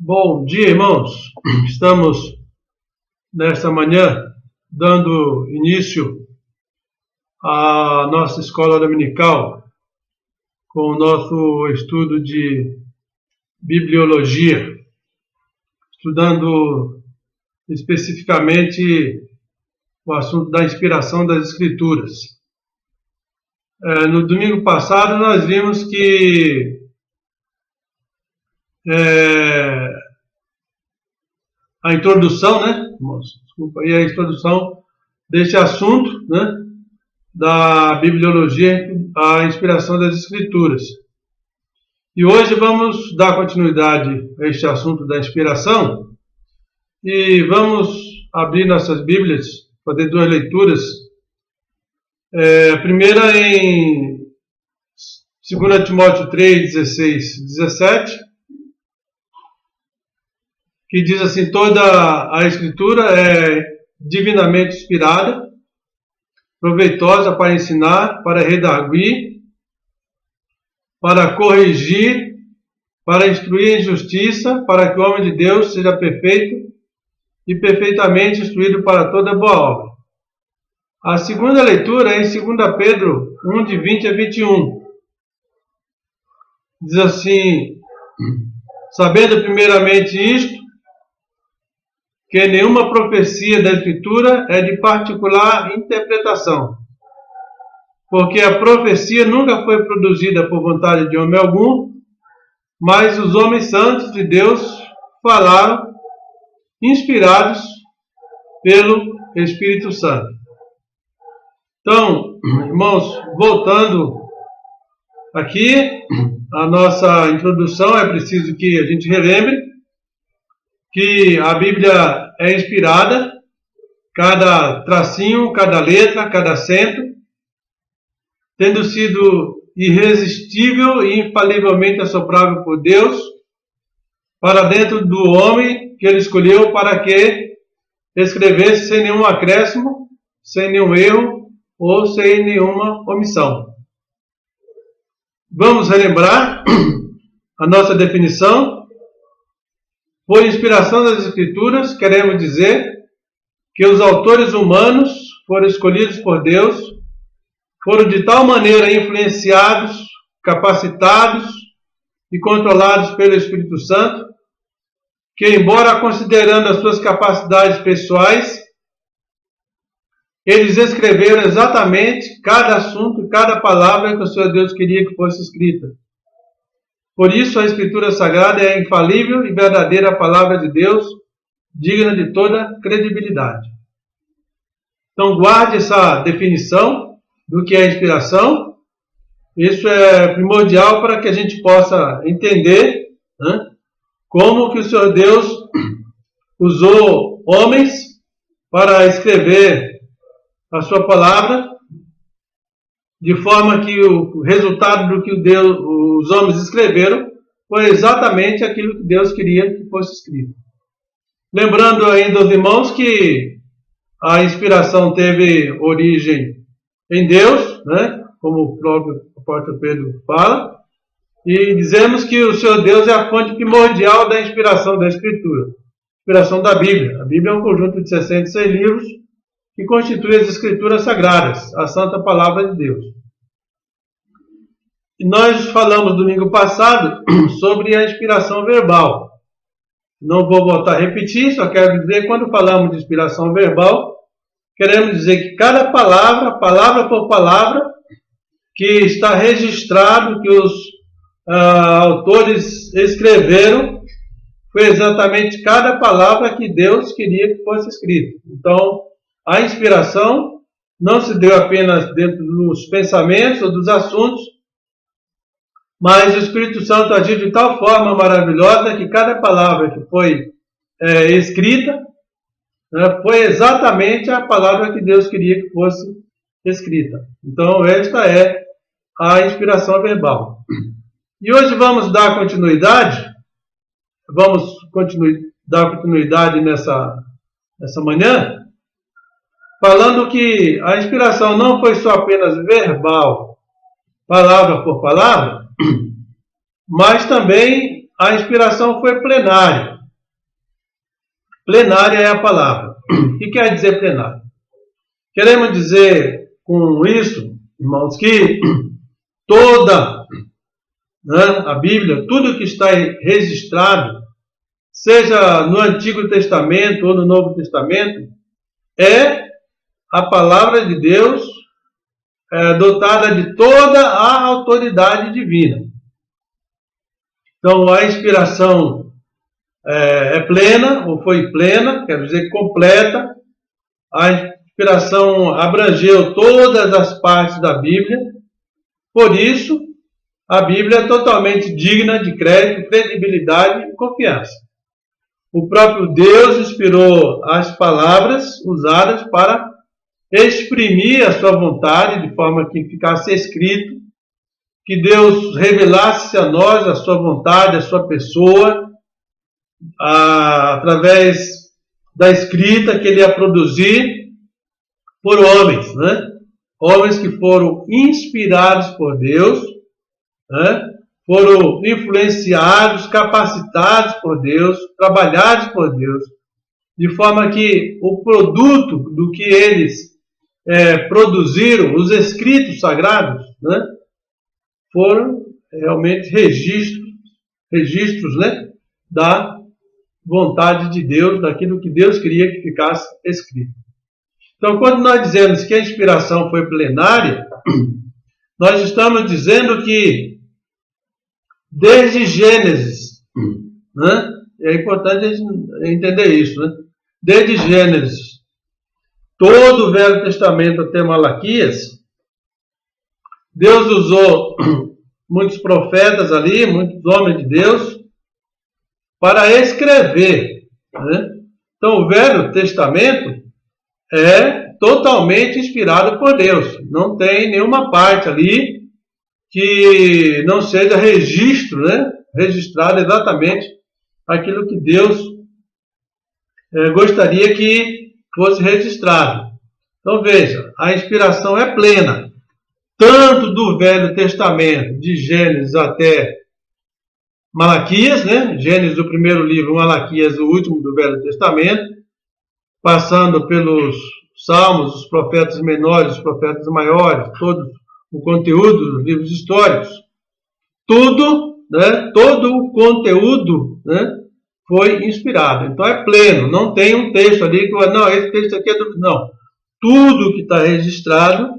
Bom dia, irmãos. Estamos nesta manhã dando início à nossa escola dominical com o nosso estudo de bibliologia, estudando especificamente o assunto da inspiração das Escrituras. No domingo passado nós vimos que a introdução, a introdução deste assunto, da bibliologia, a inspiração das Escrituras. E hoje vamos dar continuidade a este assunto da inspiração e vamos abrir nossas Bíblias, fazer duas leituras. Primeira em 2 Timóteo 3, 16, 17, que diz assim: toda a Escritura é divinamente inspirada, proveitosa para ensinar, para redarguir, para corrigir, para instruir em justiça, para que o homem de Deus seja perfeito e perfeitamente instruído para toda boa obra. A segunda leitura é em 2 Pedro 1, de 20 a 21. Diz assim: sabendo primeiramente isto, que nenhuma profecia da Escritura é de particular interpretação, porque a profecia nunca foi produzida por vontade de homem algum, mas os homens santos de Deus falaram, inspirados pelo Espírito Santo. Então, irmãos, voltando aqui, a nossa introdução, é preciso que a gente relembre que a Bíblia é inspirada, cada tracinho, cada letra, cada acento, tendo sido irresistível e infalivelmente assoprável por Deus, para dentro do homem que ele escolheu para que escrevesse sem nenhum acréscimo, sem nenhum erro ou sem nenhuma omissão. Vamos relembrar a nossa definição. Por inspiração das Escrituras, queremos dizer que os autores humanos foram escolhidos por Deus, foram de tal maneira influenciados, capacitados e controlados pelo Espírito Santo, que, embora considerando as suas capacidades pessoais, eles escreveram exatamente cada assunto, cada palavra que o Senhor Deus queria que fosse escrita. Por isso, a Escritura Sagrada é a infalível e verdadeira palavra de Deus, digna de toda credibilidade. Então, guarde essa definição do que é inspiração. Isso é primordial para que a gente possa entender como que o Senhor Deus usou homens para escrever a sua palavra, de forma que o resultado do que os homens escreveram foi exatamente aquilo que Deus queria que fosse escrito. Lembrando ainda aos irmãos que a inspiração teve origem em Deus, como o próprio apóstolo Pedro fala, e dizemos que o Senhor Deus é a fonte primordial da inspiração da Escritura, inspiração da Bíblia. A Bíblia é um conjunto de 66 livros que constitui as Escrituras Sagradas, a Santa Palavra de Deus. E nós falamos domingo passado sobre a inspiração verbal. Não vou voltar a repetir, só quero dizer que quando falamos de inspiração verbal, queremos dizer que cada palavra, palavra por palavra, que está registrado, que os autores escreveram, foi exatamente cada palavra que Deus queria que fosse escrita. Então, a inspiração não se deu apenas dentro dos pensamentos ou dos assuntos, mas o Espírito Santo agiu de tal forma maravilhosa que cada palavra que foi escrita foi exatamente a palavra que Deus queria que fosse escrita. Então, esta é a inspiração verbal. E hoje vamos dar continuidade, nessa manhã, falando que a inspiração não foi só apenas verbal, palavra por palavra, mas também a inspiração foi plenária. Plenária é a palavra. O que quer dizer plenária? Queremos dizer com isso, irmãos, que toda, né, a Bíblia, tudo que está registrado, seja no Antigo Testamento ou no Novo Testamento, é a palavra de Deus, dotada de toda a autoridade divina. Então, a inspiração é plena, ou foi plena, quer dizer completa. A inspiração abrangeu todas as partes da Bíblia. Por isso, a Bíblia é totalmente digna de crédito, credibilidade e confiança. O próprio Deus inspirou as palavras usadas para exprimir a sua vontade, de forma que ficasse escrito, que Deus revelasse a nós a sua vontade, a sua pessoa, através da escrita que ele ia produzir por homens, né? Homens que foram inspirados por Deus, né? Foram influenciados, capacitados por Deus, trabalhados por Deus, de forma que o produto do que eles produziram, os escritos sagrados, né? Foram realmente registros, né? Da vontade de Deus, daquilo que Deus queria que ficasse escrito. Então, quando nós dizemos que a inspiração foi plenária, nós estamos dizendo que desde Gênesis, né? É importante a gente entender isso, né? Desde Gênesis, todo o Velho Testamento até Malaquias, Deus usou muitos profetas ali, muitos homens de Deus, para escrever, né? Então, o Velho Testamento é totalmente inspirado por Deus. Não tem nenhuma parte ali que não seja registro, né? Registrado exatamente aquilo que Deus gostaria que fosse registrado. Então, veja, a inspiração é plena, tanto do Velho Testamento, de Gênesis até Malaquias, né? Gênesis, o primeiro livro, Malaquias, o último do Velho Testamento, passando pelos Salmos, os profetas menores, os profetas maiores, todo o conteúdo dos livros históricos. Tudo, né? Todo o conteúdo, né? Foi inspirado. Então é pleno, não tem um texto ali que não, esse texto aqui é do... Não. Tudo que está registrado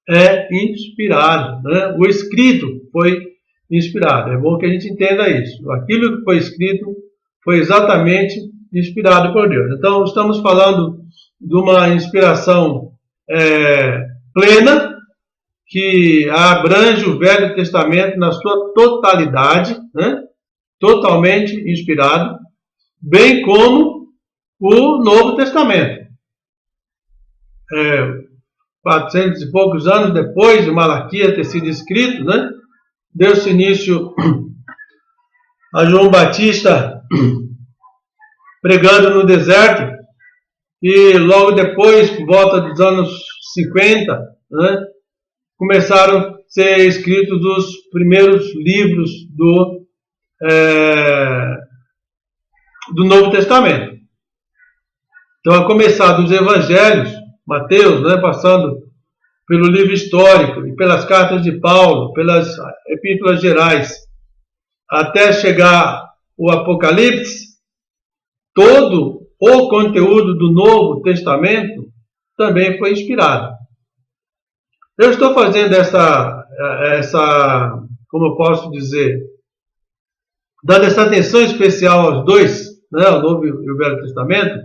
é inspirado, né? O escrito foi inspirado. É bom que a gente entenda isso. Aquilo que foi escrito foi exatamente inspirado por Deus. Então, estamos falando de uma inspiração plena, que abrange o Velho Testamento na sua totalidade, né? Totalmente inspirado, bem como o Novo Testamento. 400 e poucos anos depois de Malaquias ter sido escrito, né? Deu-se início a João Batista pregando no deserto, e logo depois, por volta dos anos 50, né, começaram a ser escritos os primeiros livros do Novo Testamento. Então, a começar dos Evangelhos, Mateus, né, passando pelo livro histórico e pelas cartas de Paulo, pelas epístolas gerais, até chegar o Apocalipse, todo o conteúdo do Novo Testamento também foi inspirado. Eu estou fazendo essa, como eu posso dizer, dando essa atenção especial aos dois, né, o Novo e o Velho Testamento,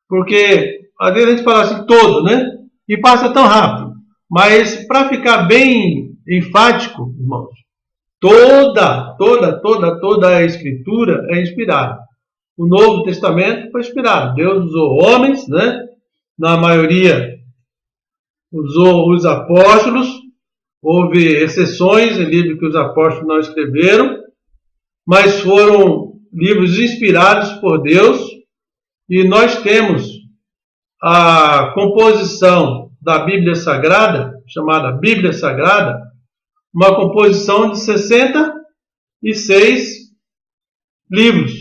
porque às vezes a gente fala assim todo, né, e passa tão rápido. Mas para ficar bem enfático, irmãos, toda a Escritura é inspirada. O Novo Testamento foi inspirado. Deus usou homens, né? Na maioria usou os apóstolos. Houve exceções em livros que os apóstolos não escreveram, mas foram livros inspirados por Deus. E nós temos a composição da Bíblia Sagrada, chamada Bíblia Sagrada, uma composição de 66 livros.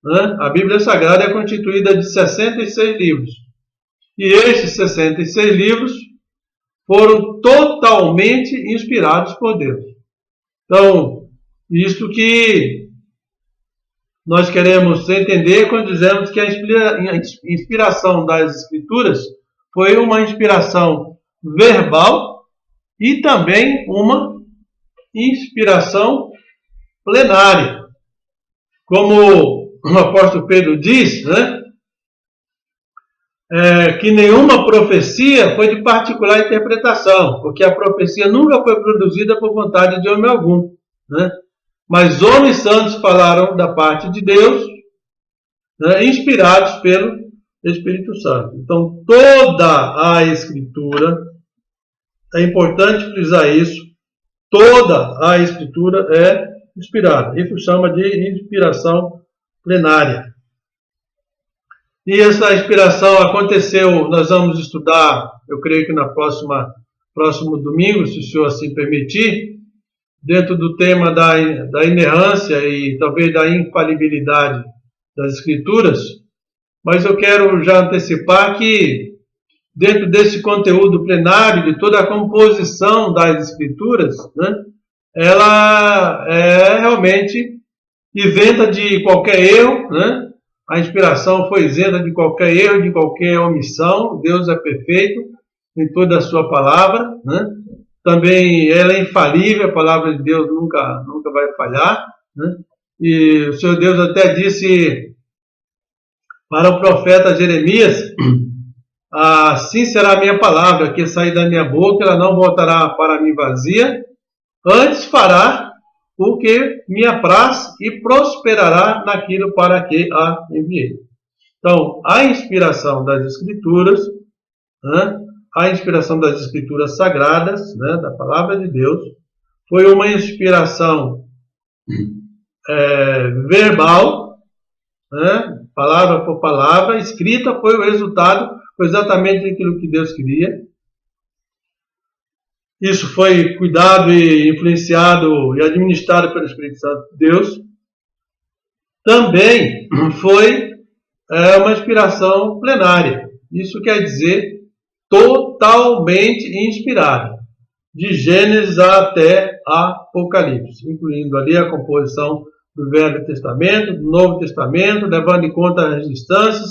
né? A Bíblia Sagrada é constituída de 66 livros. E estes 66 livros foram totalmente inspirados por Deus. Então, isto que nós queremos entender quando dizemos que a inspiração das Escrituras foi uma inspiração verbal e também uma inspiração plenária. Como o apóstolo Pedro diz, né? Que nenhuma profecia foi de particular interpretação, porque a profecia nunca foi produzida por vontade de homem algum, né? Mas homens santos falaram da parte de Deus, né, inspirados pelo Espírito Santo. Então, toda a Escritura, é importante frisar isso, toda a Escritura é inspirada. Isso chama de inspiração plenária. E essa inspiração aconteceu, nós vamos estudar, eu creio que próximo domingo, se o senhor assim permitir, dentro do tema da inerrância e talvez da infalibilidade das Escrituras, mas eu quero já antecipar que dentro desse conteúdo plenário, de toda a composição das Escrituras, né, ela é realmente isenta de qualquer erro, né? A inspiração foi isenta de qualquer erro, de qualquer omissão. Deus é perfeito em toda a sua palavra, né? Também ela é infalível, a palavra de Deus nunca vai falhar, né? E o Senhor Deus até disse para o profeta Jeremias: assim será a minha palavra que sair da minha boca, ela não voltará para mim vazia, antes fará o que me apraz e prosperará naquilo para que a enviei. Então, a inspiração das Escrituras, né, a inspiração das Escrituras sagradas, né, da palavra de Deus, foi uma inspiração verbal, né, palavra por palavra, escrita, foi o resultado, foi exatamente aquilo que Deus queria. Isso foi cuidado e influenciado e administrado pelo Espírito Santo de Deus. Também foi uma inspiração plenária. Isso quer dizer totalmente inspirada. De Gênesis até Apocalipse, incluindo ali a composição do Velho Testamento, do Novo Testamento, levando em conta as distâncias,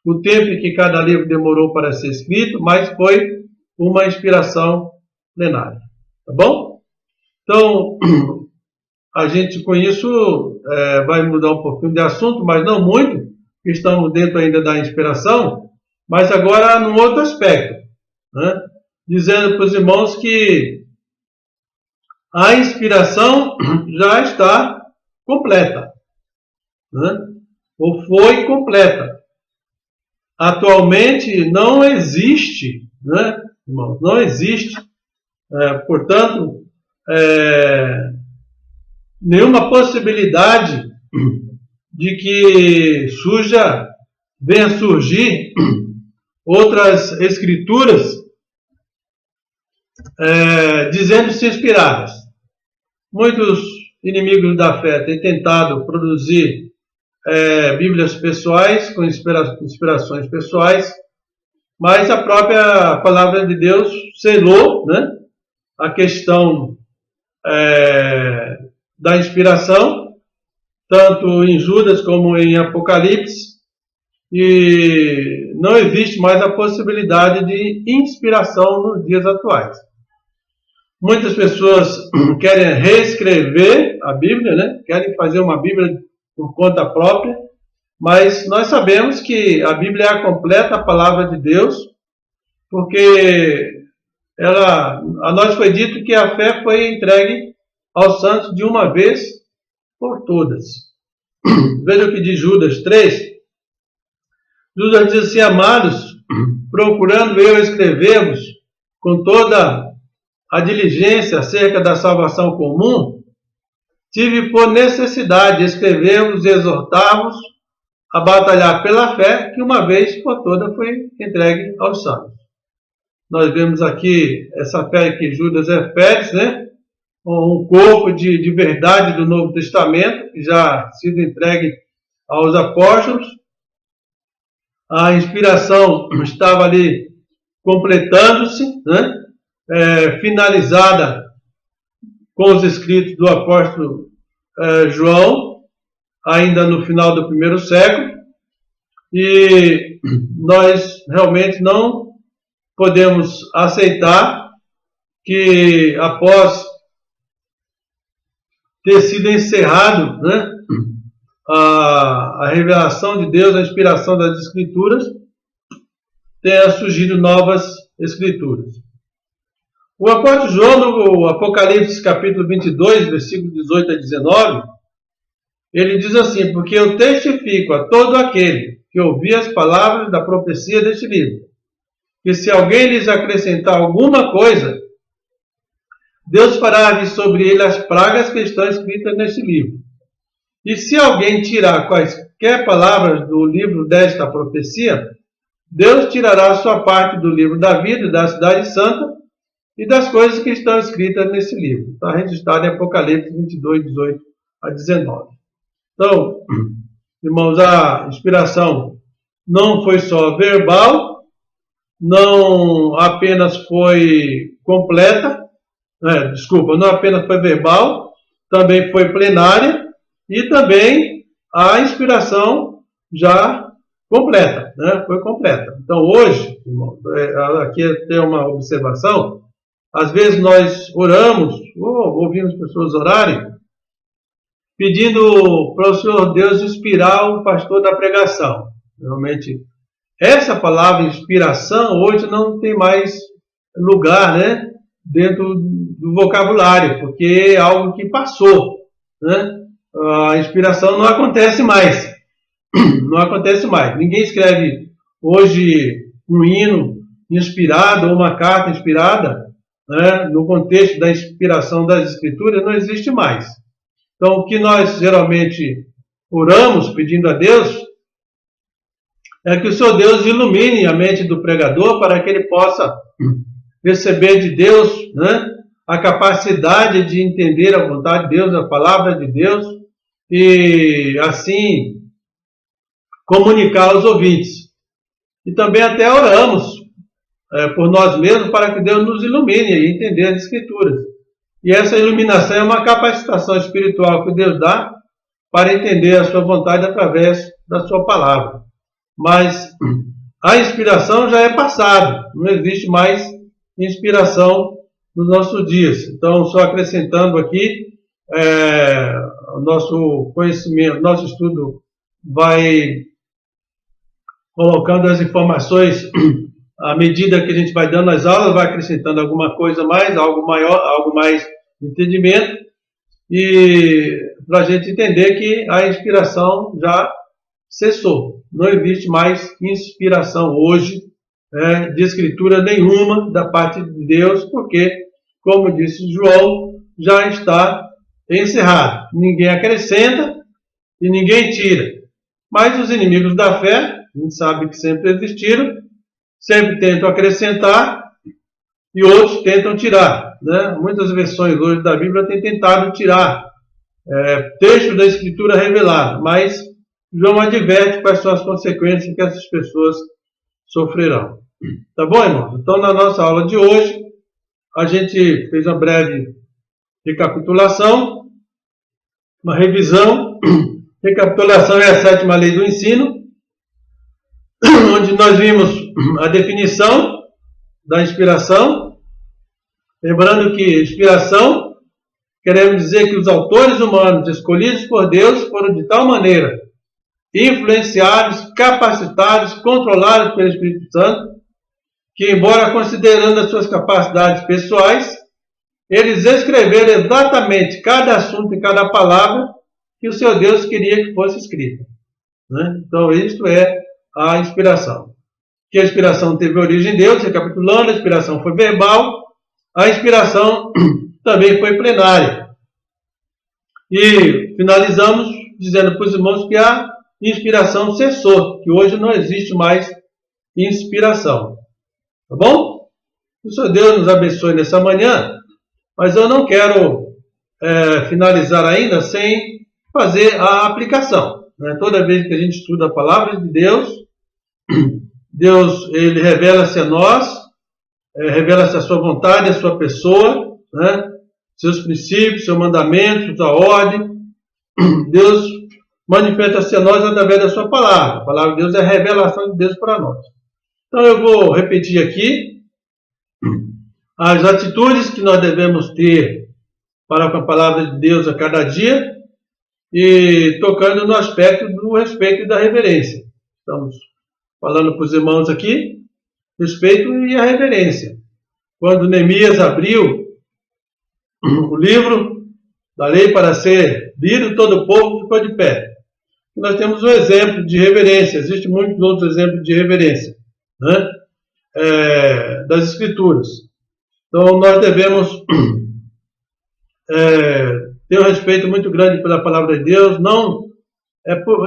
o tempo em que cada livro demorou para ser escrito, mas foi uma inspiração plenária. Tá bom? Então, a gente com isso vai mudar um pouquinho de assunto, mas não muito, porque estamos dentro ainda da inspiração, mas agora num outro aspecto, né? Dizendo para os irmãos que a inspiração já está completa, né? Ou foi completa. Atualmente não existe, né, irmãos? Não existe, portanto, nenhuma possibilidade de que venha surgir outras escrituras dizendo-se inspiradas. Muitos inimigos da fé têm tentado produzir Bíblias pessoais, com inspirações pessoais, mas a própria palavra de Deus selou, né, a questão da inspiração, tanto em Judas como em Apocalipse, e não existe mais a possibilidade de inspiração nos dias atuais. Muitas pessoas querem reescrever a Bíblia, né? Querem fazer uma Bíblia por conta própria, mas nós sabemos que a Bíblia é a completa palavra de Deus, porque a nós foi dito que a fé foi entregue aos santos de uma vez por todas. Veja o que diz Judas 3. Judas diz assim: amados, procurando eu escrever-vos com toda a diligência acerca da salvação comum, tive por necessidade de escrever-vos e exortar-vos a batalhar pela fé que uma vez por toda foi entregue aos santos. Nós vemos aqui essa fé que Judas refere, né? Um corpo de verdade do Novo Testamento, que já sido entregue aos apóstolos. A inspiração estava ali completando-se, né? Finalizada com os escritos do apóstolo João, ainda no final do primeiro século, e nós realmente não podemos aceitar que após ter sido encerrado, né, a revelação de Deus, a inspiração das Escrituras, tenha surgido novas Escrituras. O apóstolo João, no Apocalipse capítulo 22, versículo 18 a 19, ele diz assim: porque eu testifico a todo aquele que ouvir as palavras da profecia deste livro, que se alguém lhes acrescentar alguma coisa, Deus fará vir sobre ele as pragas que estão escritas neste livro. E se alguém tirar quaisquer palavras do livro desta profecia, Deus tirará a sua parte do livro da vida e da cidade santa e das coisas que estão escritas nesse livro. Está registrado em Apocalipse 22, 18 a 19. Então, irmãos, a inspiração não foi só verbal, não apenas foi completa, não apenas foi verbal, também foi plenária e também a inspiração já completa, né? Foi completa. Então hoje, irmão, aqui tem uma observação, às vezes nós oramos, ou ouvimos pessoas orarem, pedindo para o Senhor Deus inspirar o pastor da pregação. Realmente, essa palavra inspiração hoje não tem mais lugar, né, dentro do vocabulário, porque é algo que passou, né? A inspiração não acontece mais. Não acontece mais. Ninguém escreve hoje um hino inspirado ou uma carta inspirada, né, no contexto da inspiração das Escrituras, não existe mais. Então, o que nós geralmente oramos pedindo a Deus é que o Senhor Deus ilumine a mente do pregador para que ele possa receber de Deus, né, a capacidade de entender a vontade de Deus, a palavra de Deus, e assim comunicar aos ouvintes. E também até oramos por nós mesmos para que Deus nos ilumine e entender as Escrituras. E essa iluminação é uma capacitação espiritual que Deus dá para entender a sua vontade através da sua palavra. Mas a inspiração já é passado, não existe mais inspiração nos nossos dias. Então, só acrescentando aqui, o nosso conhecimento, nosso estudo vai colocando as informações à medida que a gente vai dando as aulas, vai acrescentando alguma coisa mais, algo maior, algo mais de entendimento, e para a gente entender que a inspiração já cessou. Não existe mais inspiração hoje, de escritura nenhuma da parte de Deus, porque, como disse João, já está encerrado. Ninguém acrescenta e ninguém tira. Mas os inimigos da fé, a gente sabe que sempre existiram, sempre tentam acrescentar e outros tentam tirar, né? Muitas versões hoje da Bíblia têm tentado tirar texto da Escritura revelado, mas João adverte quais são as consequências que essas pessoas sofrerão. Tá bom, irmãos? Então, na nossa aula de hoje, a gente fez uma breve recapitulação, uma revisão. Recapitulação é a 7ª lei do ensino, onde nós vimos a definição da inspiração. Lembrando que inspiração, queremos dizer que os autores humanos escolhidos por Deus foram de tal maneira influenciados, capacitados, controlados pelo Espírito Santo, que, embora considerando as suas capacidades pessoais, eles escreveram exatamente cada assunto e cada palavra que o seu Deus queria que fosse escrita, né? Então, isto é a inspiração. Que a inspiração teve origem em Deus, recapitulando, a inspiração foi verbal, a inspiração também foi plenária. E finalizamos dizendo para os irmãos que a inspiração cessou, que hoje não existe mais inspiração. Tá bom? O Senhor Deus nos abençoe nessa manhã, mas eu não quero finalizar ainda sem fazer a aplicação. né? Toda vez que a gente estuda a palavra de Deus, Deus ele revela-se a nós, revela-se a sua vontade, a sua pessoa, né? Seus princípios, seus mandamentos, a ordem. Deus manifesta-se a nós através da sua palavra. A palavra de Deus é a revelação de Deus para nós. Então eu vou repetir aqui as atitudes que nós devemos ter para com a palavra de Deus a cada dia e tocando no aspecto do respeito e da reverência. Estamos falando para os irmãos aqui, respeito e a reverência. Quando Neemias abriu o livro da lei para ser lido, todo o povo ficou de pé. Nós temos um exemplo de reverência, existem muitos outros exemplos de reverência, né? Das Escrituras. Então nós devemos ter um respeito muito grande pela palavra de Deus, não,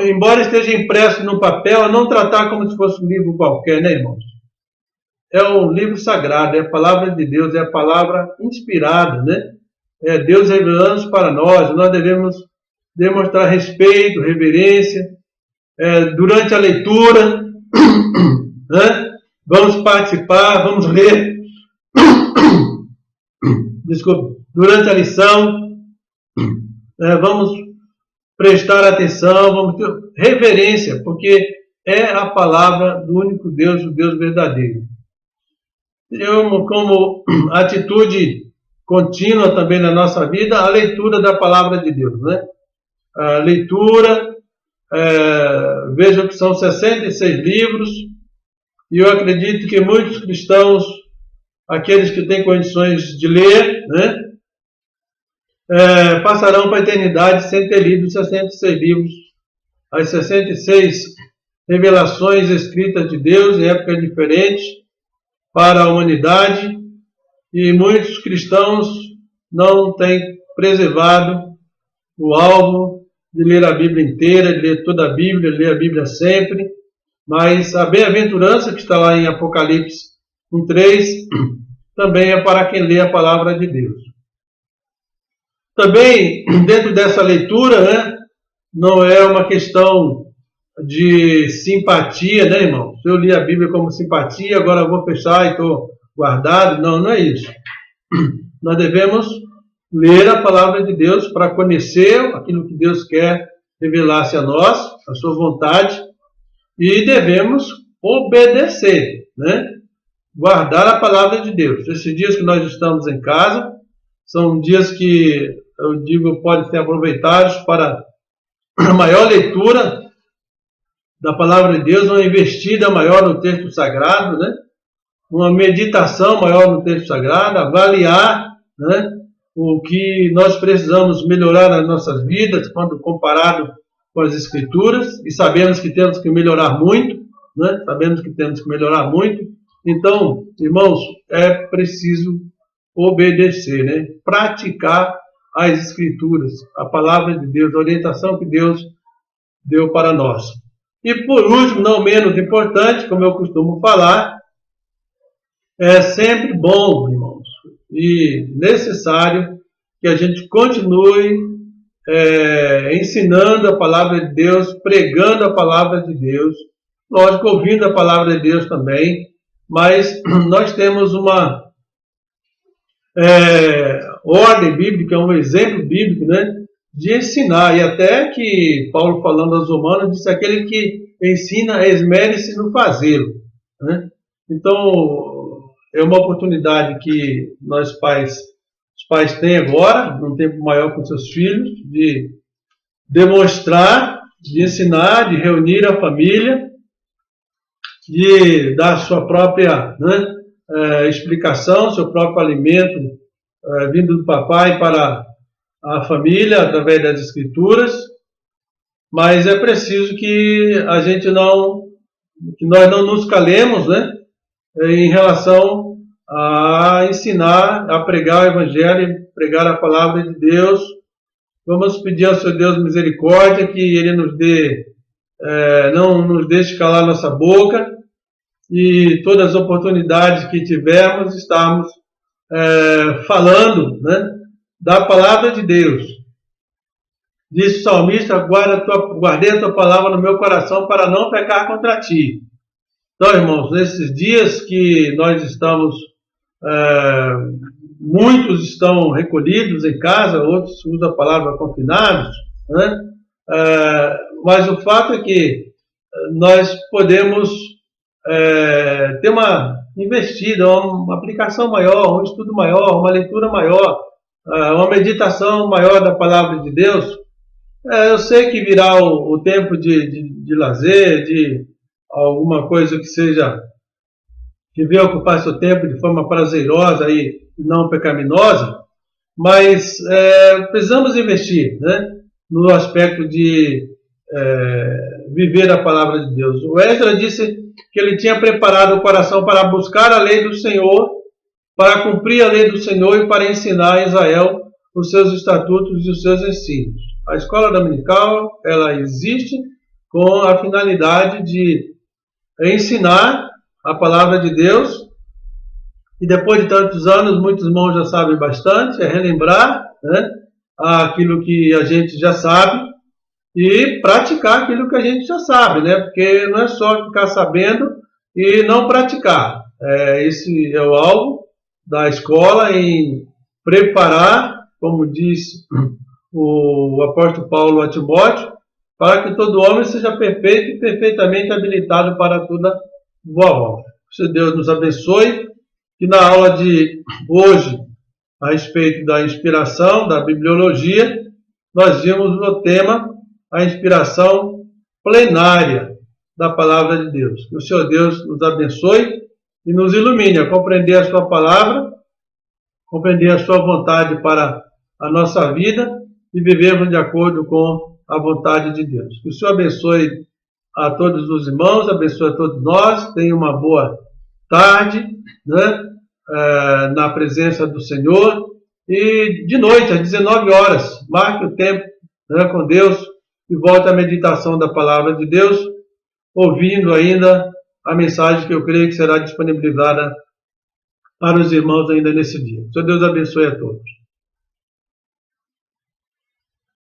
embora esteja impresso no papel, não tratar como se fosse um livro qualquer, né, irmãos? É um livro sagrado, é a palavra de Deus, é a palavra inspirada, né? É Deus revelando para nós, nós devemos demonstrar respeito, reverência, durante a leitura, né? Vamos participar, vamos ler, desculpa, durante a lição, vamos prestar atenção, vamos ter reverência, porque é a palavra do único Deus, o Deus verdadeiro. Como atitude contínua também na nossa vida, a leitura da palavra de Deus, né? A leitura, veja que são 66 livros, e eu acredito que muitos cristãos, aqueles que têm condições de ler, né, passarão para a eternidade sem ter lido 66 livros, as 66 revelações escritas de Deus em épocas diferentes para a humanidade, e muitos cristãos não têm preservado o alvo de ler a Bíblia inteira, de ler toda a Bíblia, de ler a Bíblia sempre, mas a bem-aventurança que está lá em Apocalipse 1:3 também é para quem lê a palavra de Deus. Também, dentro dessa leitura, né, não é uma questão de simpatia, né, irmão? Se eu li a Bíblia como simpatia, agora eu vou fechar e estou guardado. Não, não é isso. Nós devemos ler a palavra de Deus para conhecer aquilo que Deus quer revelar-se a nós, a sua vontade, e devemos obedecer, né? Guardar a palavra de Deus. Esses dias que nós estamos em casa, são dias que, eu digo, podem ser aproveitados para a maior leitura da palavra de Deus, uma investida maior no texto sagrado, né? Uma meditação maior no texto sagrado, avaliar, né, o que nós precisamos melhorar nas nossas vidas quando comparado com as Escrituras, e sabemos que temos que melhorar muito, né? Sabemos que temos que melhorar muito. Então, irmãos, é preciso obedecer, né? Praticar as Escrituras, a palavra de Deus, a orientação que Deus deu para nós. E por último, não menos importante, como eu costumo falar, é sempre bom, irmãos, e necessário que a gente continue ensinando a palavra de Deus, pregando a palavra de Deus, lógico, ouvindo a palavra de Deus também, mas nós temos uma ordem bíblica, um exemplo bíblico, né, de ensinar, e até que Paulo, falando aos Romanos, disse: aquele que ensina, esmere-se no fazê-lo, né? Então, é uma oportunidade que os pais têm agora, num tempo maior com seus filhos, de demonstrar, de ensinar, de reunir a família, de dar sua própria, né, explicação, seu próprio alimento vindo do papai para a família através das Escrituras. Mas é preciso que nós não nos calemos, né, em relação a ensinar, a pregar o Evangelho, pregar a palavra de Deus. Vamos pedir ao seu Deus misericórdia, que Ele nos dê, não nos deixe calar nossa boca, e todas as oportunidades que tivermos, estarmos falando, né, da palavra de Deus. Diz o salmista: guardei a tua palavra no meu coração para não pecar contra ti. Então, irmãos, nesses dias que nós estamos, muitos estão recolhidos em casa, outros usam a palavra confinados, né? Mas o fato é que nós podemos ter uma investida, uma aplicação maior, um estudo maior, uma leitura maior, uma meditação maior da palavra de Deus. Eu sei que virá o tempo de lazer, de alguma coisa que seja, que venha ocupar seu tempo de forma prazerosa e não pecaminosa, mas precisamos investir, né, no aspecto de viver a palavra de Deus. O Esdras disse que ele tinha preparado o coração para buscar a lei do Senhor, para cumprir a lei do Senhor e para ensinar a Israel os seus estatutos e os seus ensinos. A escola dominical, ela existe com a finalidade de ensinar a palavra de Deus, e depois de tantos anos, muitos irmãos já sabem bastante, é relembrar, né, aquilo que a gente já sabe e praticar aquilo que a gente já sabe, né, porque não é só ficar sabendo e não praticar. Esse é o alvo da escola, em preparar, como diz o apóstolo Paulo a Timóteo, para que todo homem seja perfeito e perfeitamente habilitado para toda boa obra. Que Deus nos abençoe, que na aula de hoje, a respeito da inspiração, da bibliologia, nós vimos no tema a inspiração plenária da palavra de Deus. Que o Senhor Deus nos abençoe e nos ilumine a compreender a sua palavra, compreender a sua vontade para a nossa vida e vivermos de acordo com a vontade de Deus. Que o Senhor abençoe a todos os irmãos, abençoe a todos nós, tenha uma boa tarde, né, na presença do Senhor, e de noite, às 19 horas, marque o tempo, né, com Deus e volte à meditação da palavra de Deus, ouvindo ainda a mensagem que eu creio que será disponibilizada para os irmãos ainda nesse dia. Que Deus abençoe a todos.